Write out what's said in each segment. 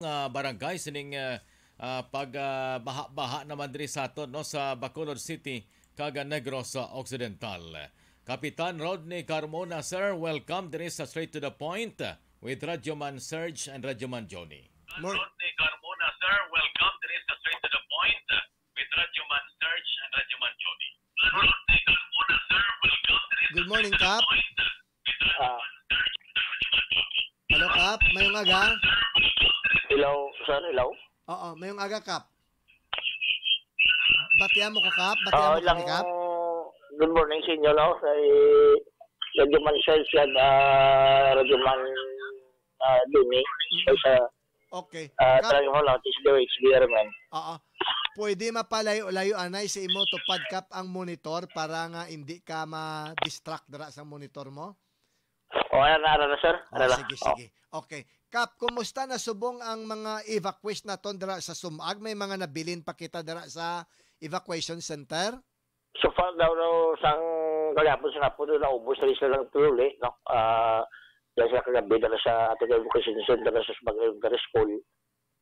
barangay sining pagbaha-baha naman diri sa aton no sa Bacolod City kag Negros Occidental. Kapitan Rodney Carmona, sir, welcome diri sa Straight to the Point with Radyoman Serge and Radyoman Johnny. Mor- Rodney Carmona, sir, welcome diri sa Straight to the Point with Radyoman Serge and Radyoman Johnny. Rodney Carmona, sir, welcome diri sa Good morning, Straight to the Kap. Point with Radyoman Serge and Radyoman Johnny. Hello, Kap. Mayong aga. Hello, sir, hello. Oo, mayong aga, Kap. Batihan mo ko, Kap. Batihan mo kami, Kap. Good morning sa inyo, no? Kay Radyo Man Sales yan, Radyo Man Dini. Sa Okay. Kap, talagang mo lang, HBR man. oo. Pwede mapalayo-layo anay sa imo tupad, Kap, ang monitor para nga hindi ka ma-distract dara sa monitor mo? O, ara na, sir. Ara na. Sige. Okay. Kap, kumusta na subong ang mga evacuation naton dara sa Sumag? May mga nabilin pa kita dara sa evacuation center? So far daw sang kagapon sa kapo naubos na rin sila ng tuli, no? Dahil sila kagabi dala sa ating education center na sa Sumag School.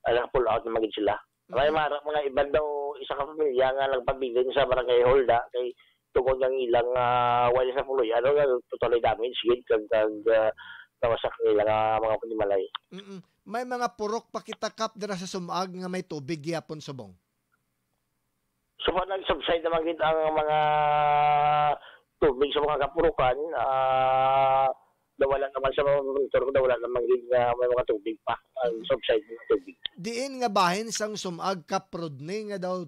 Alang pull out na magin sila. May mga iban daw isa ka pamilya nga nagpabilin sa barangay Holda kay tungkol ng ilang wala sa puloy. Ano nga, totally damage gid kag nawasak nila mga panimalay. May mga purok pa kita, Kap, dara sa Sumag nga may tubig gyapon subong. So pa nag-subside naman gid ang mga tubig sa mga kapurukan, nawala naman sa mga monitor ko, nawala naman gid nga may mga tubig pa, ang subside ng tubig. Diin nga bahin sang Sumag, Kap Rodney, nga daw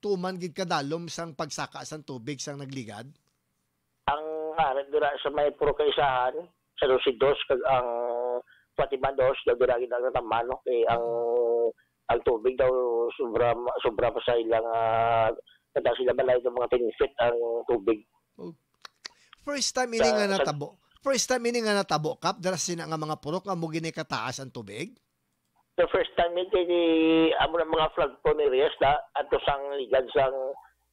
tuman gid kadalom sang pagsaka sang tubig sang nagligad. Ang dira sa may puro kaisahan, sa Dos kag ang Fatima Dos, daw dira gid ang tamano kay ang tubig daw sobra pa sa ilang kada sila balay ng mga 10 feet ang tubig. First time ini nga natabo. First time ini nga natabo, Kap, dara sina nga mga purok nga mo gini kataas ang tubig. The first time ito amo ng mga flood prone areas na ato sang ligad sang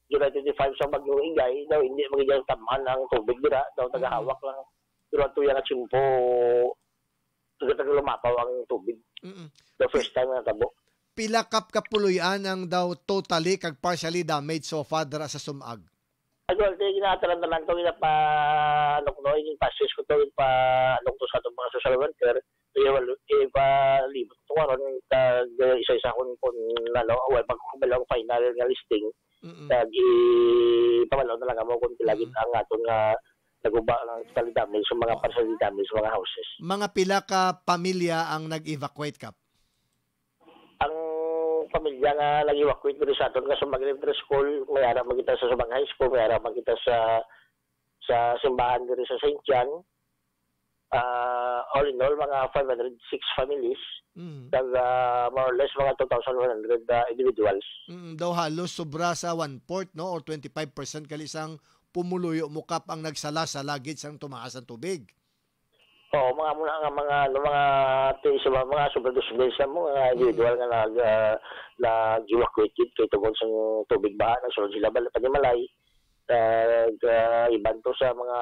July 25 sa Bagyong Ingay daw hindi magiging tamaan ang tubig dira daw tagahawak lang dura tuya nga tsimpo taga lumapaw ang tubig. The first time na tabo. Pila, Kap, kapuluyan ang daw totally kag partially damaged so far dara sa Sumag? Agol, tayo ginatalan-talan ko pa nuknoy yung pasis ko to pa nukto sa itong mga social worker libot ito karon isa-isa ko lalo pagkukumbalaw ang final nga listing kag ipamalaw na lang mo kung tilagin ang aton nga naguba ng totally damage sa mga partially damage sa mga houses. Mga pila ka pamilya ang nag-evacuate, Kap? Ang pamilya nga nag-evacuate dito sa aton nga sa Elementary School, may ara magkita sa Subang High School, may ara magkita sa simbahan dito sa St. John. All in all, mga 506 families, kag more or less mga 2,100 individuals. Daw halos sobra sa 1/4, no, or 25% kalisang pumuluyo mo, Kap, ang nagsala sa lagid sang tumaas ang tubig. Oo, mga sobra-dosbel sa mga individual nga nag-evacuate kay tungkol sa tubig baha, nagsunod sila panimalay, iban to sa mga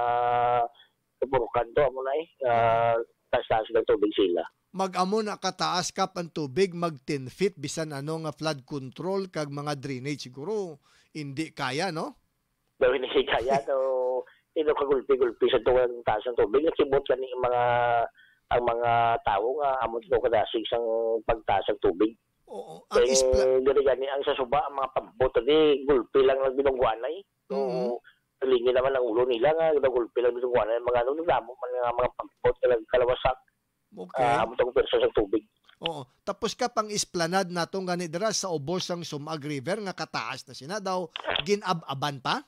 kapurukan to, amo na taas ng tubig sila. Mag-amo na kataas, Kap, ang tubig, mag 10 feet, bisan ano nga flood control, kag mga drainage, siguro, hindi kaya, no? Daw hindi kaya, daw kagulpi-gulpi sa tuwang taas ng tubig. Nakibot kani ang mga tao nga amon to kadasig sang pagtaas ng tubig. Oo. Gani ang sa suba, ang mga pamboto di gulpi lang ng binungguanay. So, lingi naman ang ulo nila nga, gulpi lang binungguanay. Mga nagdamo mga pambot na kalawasak. Okay. Amon tong perso sa tubig. Oo. Tapos, Kap, ang esplanade natong gani dira sa ubos sang Sumag River nga kataas na sina daw ginab-aban pa?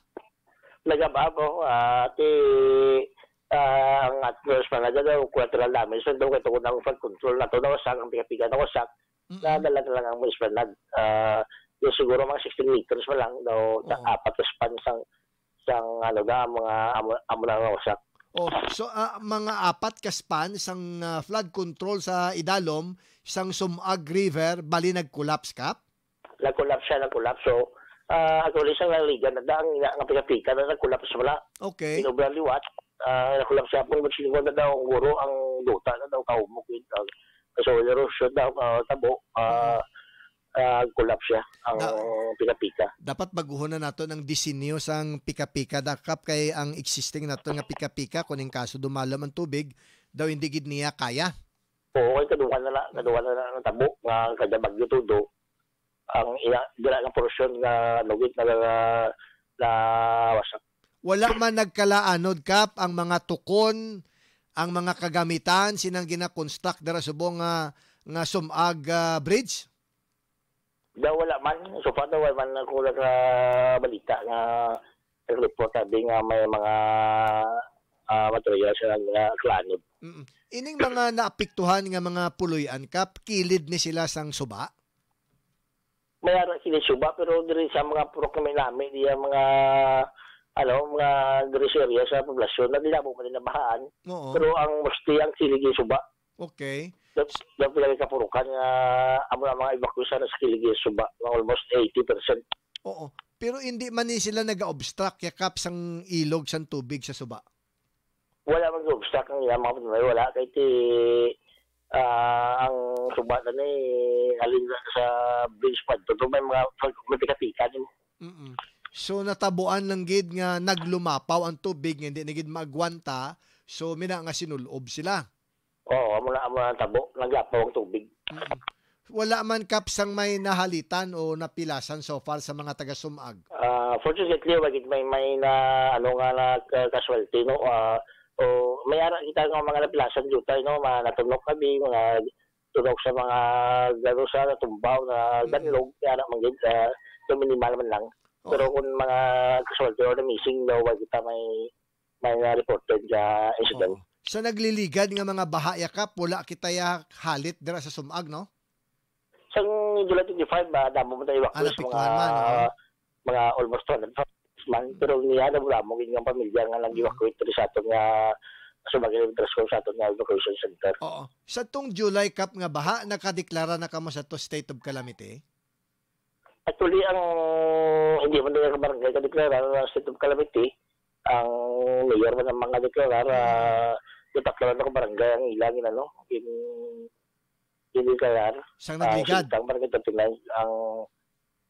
Nagababo ang atmos pa daw collateral damage so daw kay tungod ang flood control na to daw sa ang pika-pika na wasak nadala na lang ang esplanade yung siguro mga 16 meters pa lang daw apat na span sang ano da mga amo na wasak. So mga apat ka span sang flood control sa Idalom sang Sumag River bali nag-collapse, Kap? Nag-collapse so actually sa liga na daang nga pika-pika na nag-collapse wala. Okay. Inobra liwat. Nakulap siya pong magsilingon na daw ang guro ang duta na daw kaumok soil erosion daw, tabo, collapse siya ang Da- pika-pika. Dapat baguhon na nato ng disenyo sang pika-pika dakap kay ang existing nato nga pika-pika kuning kaso dumalam ang tubig daw hindi gid niya kaya. Oo, kay kaduwa na ng tabo nga kada bagyo tudo. Ang dila ng porsyon nga lugit na wasak. Wala man nagkalaanod kap ang mga tukon, ang mga kagamitan sinang gina-construct dara subong nga Sumag Bridge. Daw wala man, so far daw wala man ako na balita nga report sabi nga may mga material sa klanod. Ining mga naapektuhan nga mga puloy-an kap, kilid ni sila sang suba. May ara sila suba pero diri sa mga purok na namin diya mga mga diri sa area sa poblasyon na dinabo man nila bahaan. Oo. Pero ang musti ang siligi suba. Okay. Daw pila ka purukan nga amo na mga evacuation sa siligi suba nga almost 80%. Oo. Pero hindi man ni sila nag-obstruct yakap sang ilog sang tubig sa suba. Wala man obstacle ang ilang mga patuloy. Wala kay ti ang suba na ni alin sa bridge pad. Ito may mga pika-pika din. So natabuan lang gid nga naglumapaw ang tubig nga hindi na gid magwanta. So mina nga sinulob sila. Oo, amo na tabo. Naglapaw ang tubig. Wala man kap sang may nahalitan o napilasan so far sa mga taga-Sumag. Fortunately, wagit may na na casualty no. May ara kita ng mga napilasan jutay no, mga natunog kami, mga tunog sa mga garo sa tumbaw na ganlog, kaya na manggid minimal man lang. Pero kung mga casualty or missing daw, kita may reported sa incident. Sa nagliligad nga mga baha yakap, wala kita ya halit dira sa Sumag, no? Sa July 25, damo mo tayo evacuate mga almost 200 man. Pero niya na mula mo yung pamilya nga lang evacuate sa ato nga sumagin sa ato nga evacuation center. Oo. Sa tong July Cup nga baha, nakadeklara na kamo sa to state of calamity? Actually, ang hindi man nila barangay kadeklara na state of calamity, ang mayor man ang mga deklara itaklaran ako barangay ang ilangin hindi kaya Sang nagligad? Ang barangay tatinay ang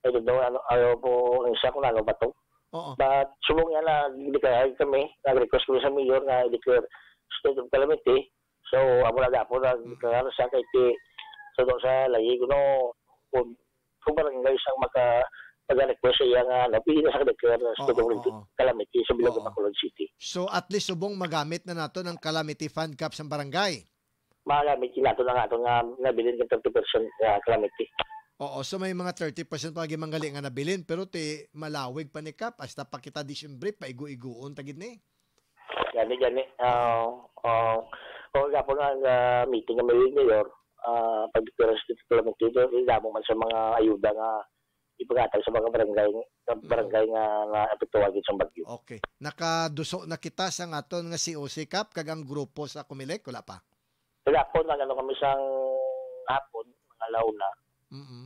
I don't know ayaw po ang isa kung ano ba to. Oo. But subong nga na declare kami, nag-request ko sa mayor na i-declare state of calamity. So amo na po na declare sa kay so sa layi ko no kung barangay sang mag-request siya nga pili na sa declare state of calamity sa Bilog Bacolod City. So at least subong magamit na nato ng calamity fund cap sa barangay. Magamit nato na nga nga nabilin ng 30% calamity. Oo, so may mga 30% pa gimanggali nga nabilin pero ti malawig pa ni Kap hasta pa kita Disyembre paigo-iguon tagid ni. Gani kung gapo nga meeting nga may mayor pag-declare state of calamity damo man sa mga ayuda nga ipagatag sa mga barangay nga naapektuhan sa bagyo. Okay. Nakaduso na kita sa aton nga COC Kap kag ang grupo sa Comelec wala pa. Wala po kami sang hapon mga launa.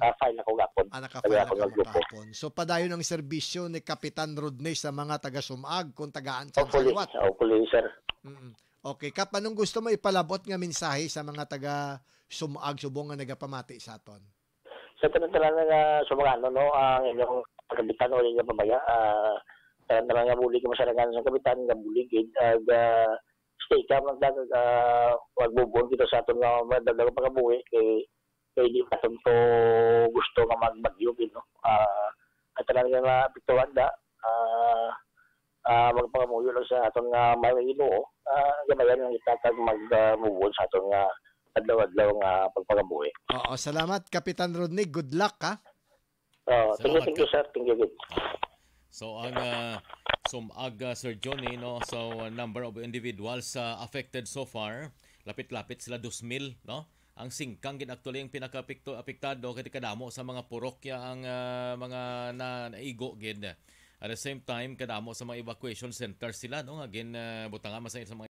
File ako gapon. Nakafile ako gapon. So padayon ang serbisyo ni Kapitan Rodney sa mga taga-Sumag kung tagaan sa liwat. Hopefully, sir. Okay, Kap, anong gusto mo ipalabot nga mensahe sa mga taga-Sumag subong nga nagapamati sa aton? Sa tanan nga sumagano no ang inyong kapitan o nga pamaya tanan nga bulig masyaragan sa kapitan nga bulig stay ka man wag bubon kita sa aton nga madagdag pagabuhi kay hindi pa to gusto nga magbagyo no at talaga nga apektuhan da magpangamuyo lang sa aton nga may Ginoo gamayan nga itatag mag-move sa aton nga adlaw-adlaw nga pagpagabuhi. Oo, salamat Kapitan Rodney. Good luck ha. Thank you sir. Thank you. So ang Sumag Sir Johnny no, so number of individuals affected so far, lapit-lapit sila 2,000 no. Ang singkang gid actually ang pinaka-apektado kay kadamo sa mga purokya ang mga naigo gid. At the same time kadamo sa mga evacuation centers sila no, again butanga masay sa mga